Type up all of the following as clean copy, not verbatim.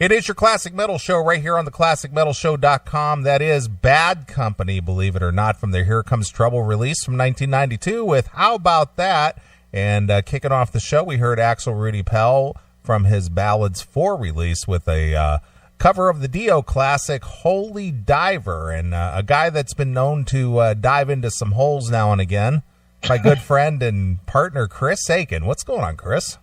It is your Classic Metal Show right here on the ClassicMetalShow.com. That is Bad Company, believe it or not, from their Here Comes Trouble release from 1992 with How About That? And kicking off the show, we heard Axel Rudy Pell from his Ballads 4 release with a cover of the Dio classic Holy Diver, and a guy that's been known to dive into some holes now and again, my good friend and partner, Chris Aiken. What's going on, Chris?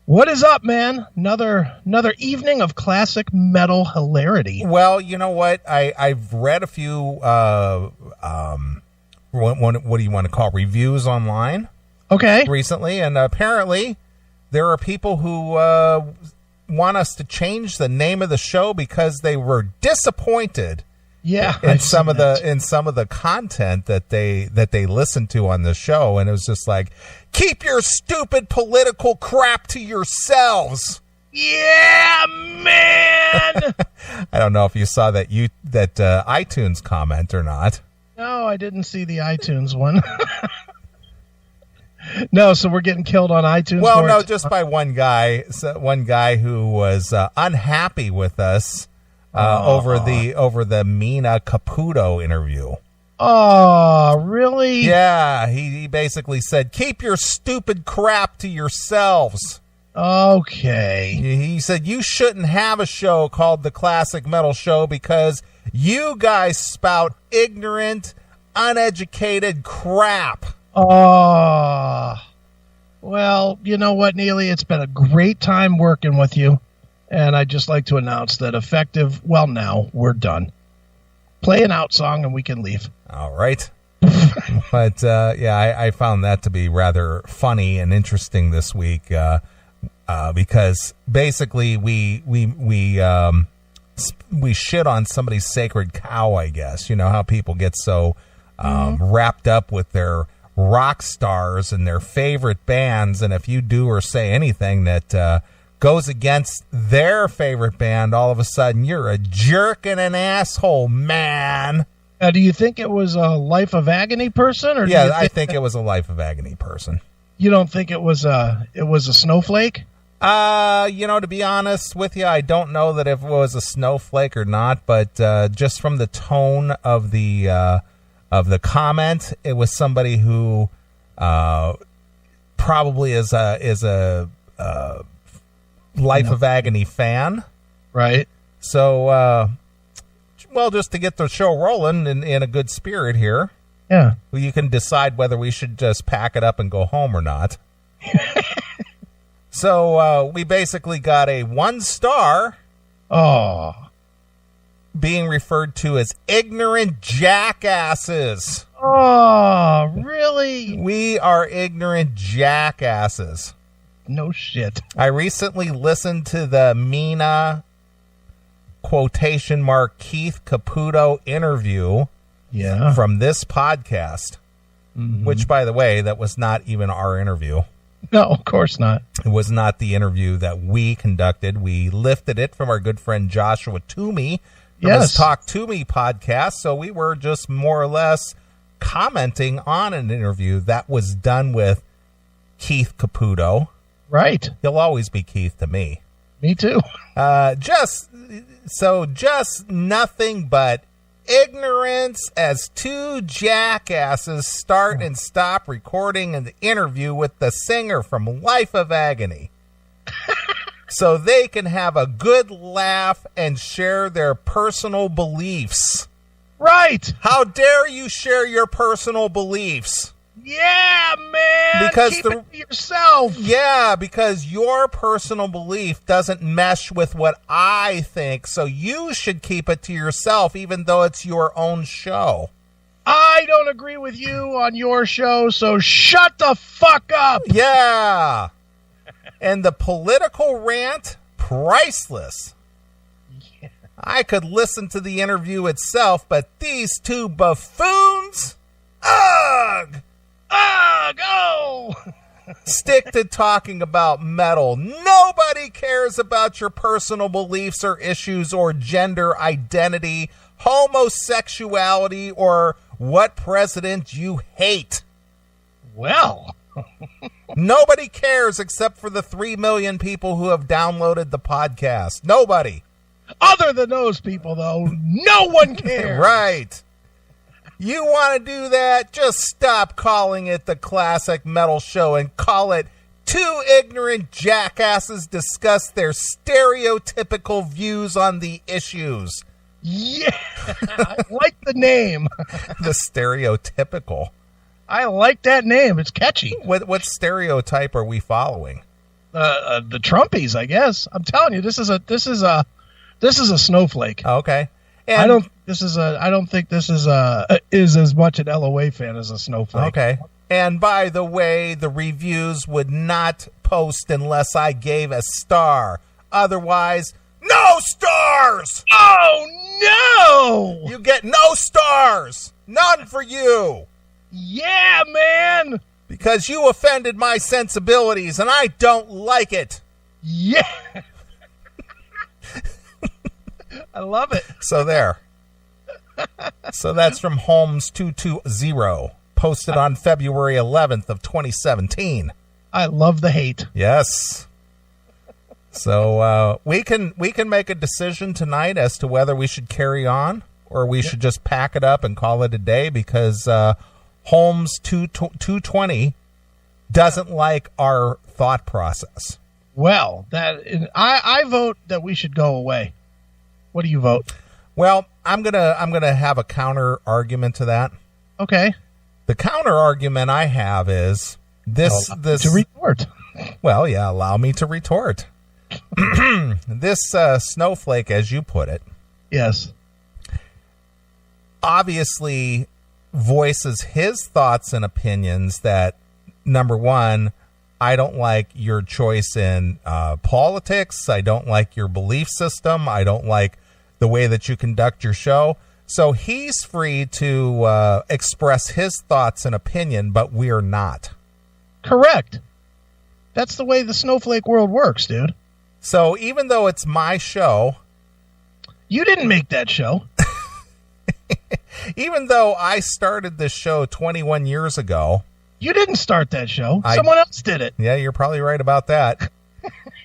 What is up, man? Another evening of classic metal hilarity. Well, you know what? I've read a few, what do you want to call reviews online? Okay. Recently, and apparently there are people who want us to change the name of the show because they were disappointed. Yeah, in some of the content that they listened to on the show, and it was just like, keep your stupid political crap to yourselves. Yeah, man. I don't know if you saw that iTunes comment or not. No, I didn't see the iTunes one. No, so we're getting killed on iTunes. Well, no, just by one guy who was unhappy with us. Over the Mina Caputo interview. Oh, really? Yeah, he basically said, keep your stupid crap to yourselves. Okay. He said, you shouldn't have a show called The Classic Metal Show because you guys spout ignorant, uneducated crap. Oh. Well, you know what, Neeley? It's been a great time working with you. And I'd just like to announce that now we're done. Play an out song and we can leave. All right. But, I found that to be rather funny and interesting this week because basically we shit on somebody's sacred cow, I guess. You know how people get so wrapped up with their rock stars and their favorite bands, and if you do or say anything that goes against their favorite band, all of a sudden you're a jerk and an asshole, man. Do you think it was a Life of Agony person? Or I think it was a Life of Agony person. You don't think it was a Snowflake? To be honest with you, I don't know that if it was a Snowflake or not, but just from the tone of the comment, it was somebody who probably is a Life of Agony fan. Right. So, just to get the show rolling in a good spirit here. Yeah. You can decide whether we should just pack it up and go home or not. So, we basically got a 1 star. Oh. Being referred to as ignorant jackasses. Oh, really? We are ignorant jackasses. No shit. I recently listened to the Mina quotation mark Keith Caputo interview from this podcast, which, by the way, that was not even our interview. No, of course not. It was not the interview that we conducted. We lifted it from our good friend Joshua Toomey from his Talk To Me podcast, so we were just more or less commenting on an interview that was done with Keith Caputo. Right. He'll always be Keith to me. Me too. Just nothing but ignorance as 2 jackasses start and stop recording an interview with the singer from Life of Agony. So they can have a good laugh and share their personal beliefs. Right. How dare you share your personal beliefs? Yeah, man. Because keep it to yourself. Yeah, because your personal belief doesn't mesh with what I think, so you should keep it to yourself, even though it's your own show. I don't agree with you on your show, so shut the fuck up. Yeah. And the political rant, priceless. Yeah. I could listen to the interview itself, but these 2 buffoons, ugh! Ugh! Oh! Stick to talking about metal. Nobody cares about your personal beliefs or issues or gender identity, homosexuality, or what president you hate. Well. Nobody cares except for the 3 million people who have downloaded the podcast. Nobody. Other than those people, though, no one cares. Right. You want to do that? Just stop calling it the Classic Metal Show and call it Two Ignorant Jackasses Discuss Their Stereotypical Views on the Issues. Yeah, I like the name. The stereotypical. I like that name. It's catchy. What stereotype are we following? The Trumpies, I guess. I'm telling you, this is a snowflake. Okay. And I don't think this is as much an LOA fan as a snowflake. Okay. And by the way, the reviews would not post unless I gave a star. Otherwise, no stars! Oh, no! You get no stars! None for you! Yeah, man! Because you offended my sensibilities, and I don't like it. Yeah! I love it. So there. So that's from Holmes220, posted on February 11th of 2017. I love the hate. Yes. So we can make a decision tonight as to whether we should carry on or we should just pack it up and call it a day, because Holmes 220 doesn't like our thought process. Well, I vote that we should go away. What do you vote? Well, I'm gonna have a counter argument to that. Okay. The counter argument I have is this to retort. Well, yeah, allow me to retort. This snowflake, as you put it, yes, obviously voices his thoughts and opinions that, number one, I don't like your choice in politics. I don't like your belief system. I don't like the way that you conduct your show. So he's free to express his thoughts and opinion, but we're not. Correct. That's the way the snowflake world works, dude. So even though it's my show... You didn't make that show. Even though I started this show 21 years ago... You didn't start that show. Someone else did it. Yeah, you're probably right about that.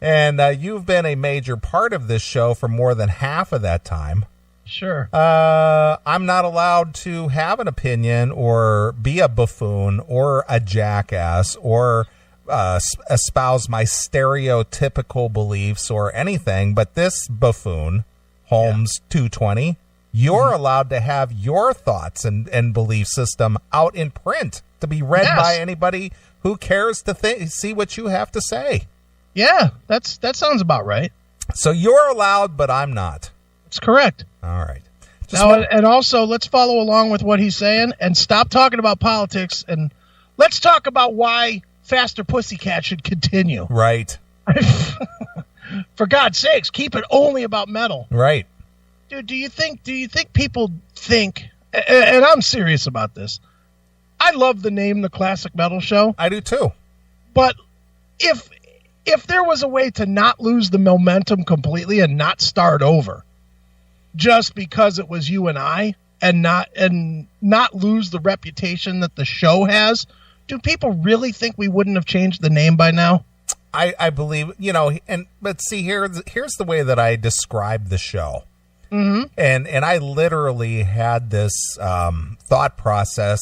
And you've been a major part of this show for more than half of that time. Sure. I'm not allowed to have an opinion or be a buffoon or a jackass or espouse my stereotypical beliefs or anything. But this buffoon, Holmes 220, you're allowed to have your thoughts and belief system out in print to be read by anybody who cares to see what you have to say. Yeah, that sounds about right. So you're allowed, but I'm not. That's correct. All right. And also, let's follow along with what he's saying and stop talking about politics, and let's talk about why Faster Pussycat should continue. Right. For God's sakes, keep it only about metal. Right. Dude, do you think people think, and I'm serious about this, I love the name The Classic Metal Show. I do too. But if there was a way to not lose the momentum completely and not start over just because it was you and I and not lose the reputation that the show has, do people really think we wouldn't have changed the name by now? I believe, but see, here's the way that I describe the show. Mm-hmm. And I literally had this thought process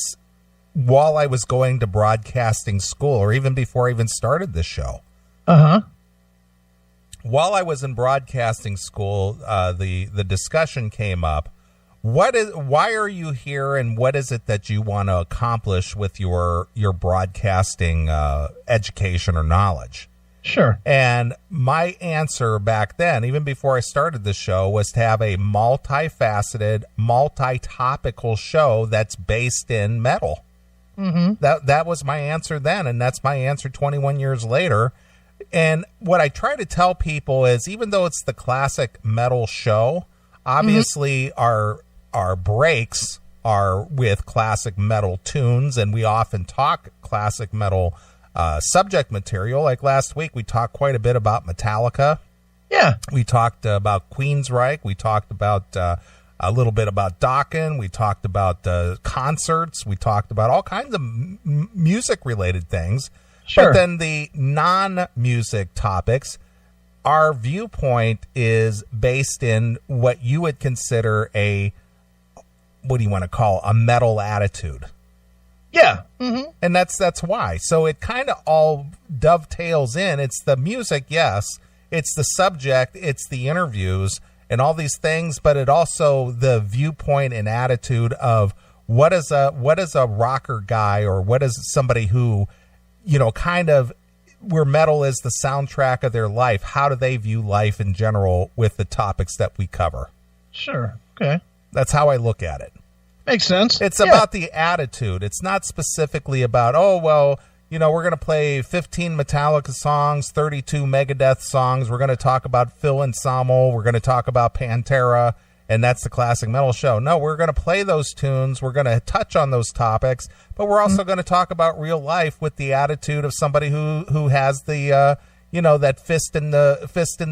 while I was going to broadcasting school, or even before I even started this show. Uh-huh. While I was in broadcasting school, the discussion came up. Why are you here, and what is it that you want to accomplish with your broadcasting education or knowledge? Sure. And my answer back then, even before I started the show, was to have a multifaceted, multi-topical show that's based in metal. Mm-hmm. That was my answer then, and that's my answer 21 years later. And what I try to tell people is, even though it's the Classic Metal Show, obviously our breaks are with classic metal tunes, and we often talk classic metal subject material. Like last week, we talked quite a bit about Metallica. Yeah. We talked about Queensryche. We talked about a little bit about Dokken. We talked about concerts. We talked about all kinds of music-related things. Sure. But then the non-music topics, our viewpoint is based in what you would consider what do you want to call a metal attitude. Yeah. Mm-hmm. And that's why. So it kind of all dovetails in. It's the music, yes. It's the subject, it's the interviews and all these things, but it also the viewpoint and attitude of what is a rocker guy, or what is somebody who, kind of where metal is the soundtrack of their life. How do they view life in general with the topics that we cover? Sure. Okay. That's how I look at it. Makes sense. It's about the attitude. It's not specifically about, we're going to play 15 Metallica songs, 32 Megadeth songs. We're going to talk about Phil Anselmo. We're going to talk about Pantera, and that's the Classic Metal Show. No, we're going to play those tunes. We're going to touch on those topics, but we're also going to talk about real life with the attitude of somebody who has the, that fist in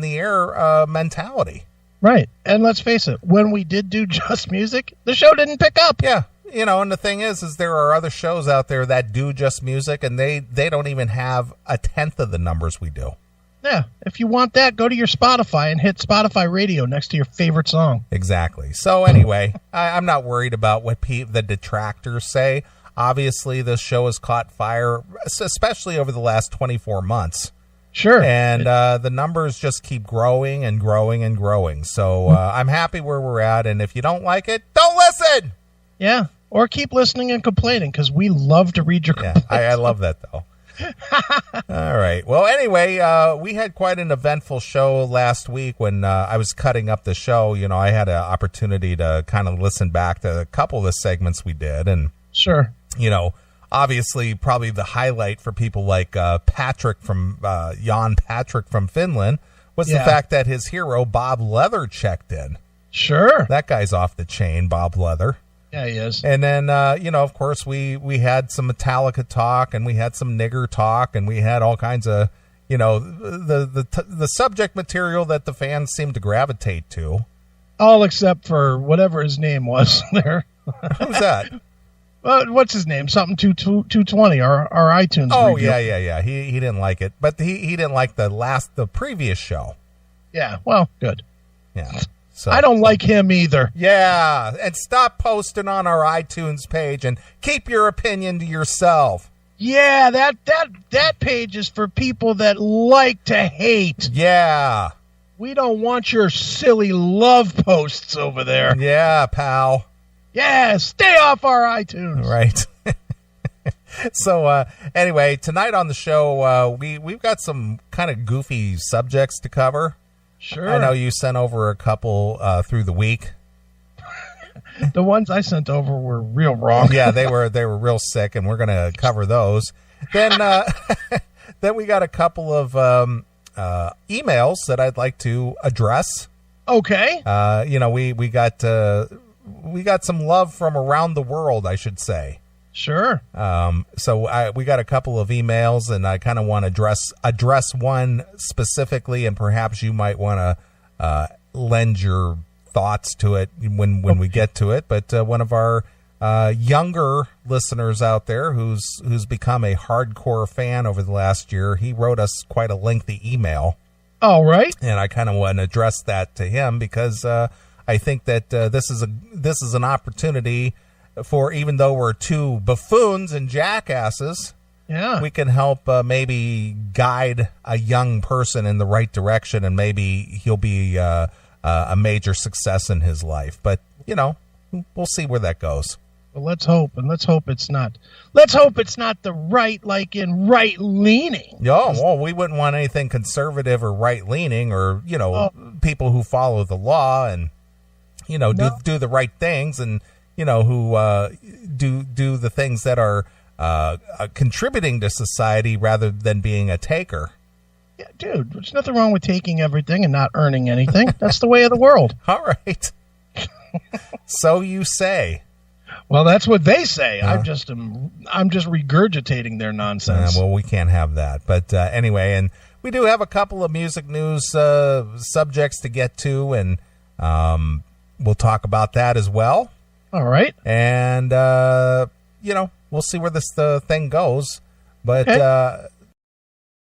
the air mentality. Right. And let's face it, when we did do just music, the show didn't pick up. Yeah. And the thing is there are other shows out there that do just music, and they don't even have a tenth of the numbers we do. Yeah. If you want that, go to your Spotify and hit Spotify Radio next to your favorite song. Exactly. So anyway, I'm not worried about what the detractors say. Obviously, this show has caught fire, especially over the last 24 months. Sure. And the numbers just keep growing and growing and growing. So I'm happy where we're at. And if you don't like it, don't listen. Yeah. Or keep listening and complaining, because we love to read your complaints. I love that, though. All right. Well, anyway, we had quite an eventful show last week when I was cutting up the show. I had an opportunity to kind of listen back to a couple of the segments we did. And, sure. Obviously, probably the highlight for people like Patrick from Jan Patrick from Finland was the fact that his hero, Bob Leather, checked in. Sure. That guy's off the chain, Bob Leather. Yeah, he is. And then, of course, we had some Metallica talk, and we had some nigger talk, and we had all kinds of, the subject material that the fans seem to gravitate to. All except for whatever his name was there. Who's that? What's his name? Something 220, our iTunes review. Yeah. He didn't like it, but he didn't like the previous show. Yeah, well, good. Yeah. So I don't like him either. Yeah, and stop posting on our iTunes page and keep your opinion to yourself. Yeah, that page is for people that like to hate. Yeah. We don't want your silly love posts over there. Yeah, pal. Yeah, stay off our iTunes. Right. So, anyway, tonight on the show, we've got some kind of goofy subjects to cover. Sure. I know you sent over a couple through the week. The ones I sent over were real wrong. Yeah, they were real sick, and we're going to cover those. Then then we got a couple of emails that I'd like to address. Okay. We got some love from around the world, I should say. Sure. So we got a couple of emails, and I kind of want to address one specifically, and perhaps you might want to lend your thoughts to it when we get to it. But one of our younger listeners out there who's become a hardcore fan over the last year, he wrote us quite a lengthy email. All right. And I kind of want to address that to him because I think that this is an opportunity for, even though we're two buffoons and jackasses, we can help maybe guide a young person in the right direction, and maybe he'll be a major success in his life. But, we'll see where that goes. Well, let's hope it's not. Let's hope it's not the right, like in right leaning. Well, we wouldn't want anything conservative or right leaning, or people who follow the law and do the right things, and who do the things that are contributing to society rather than being a taker. Yeah, dude, there's nothing wrong with taking everything and not earning anything. That's the way of the world. All right. So you say. Well, that's what they say. I'm just regurgitating their nonsense. Well, we can't have that. But anyway, and we do have a couple of music news subjects to get to, and we'll talk about that as well. All right. And, we'll see where this thing goes. But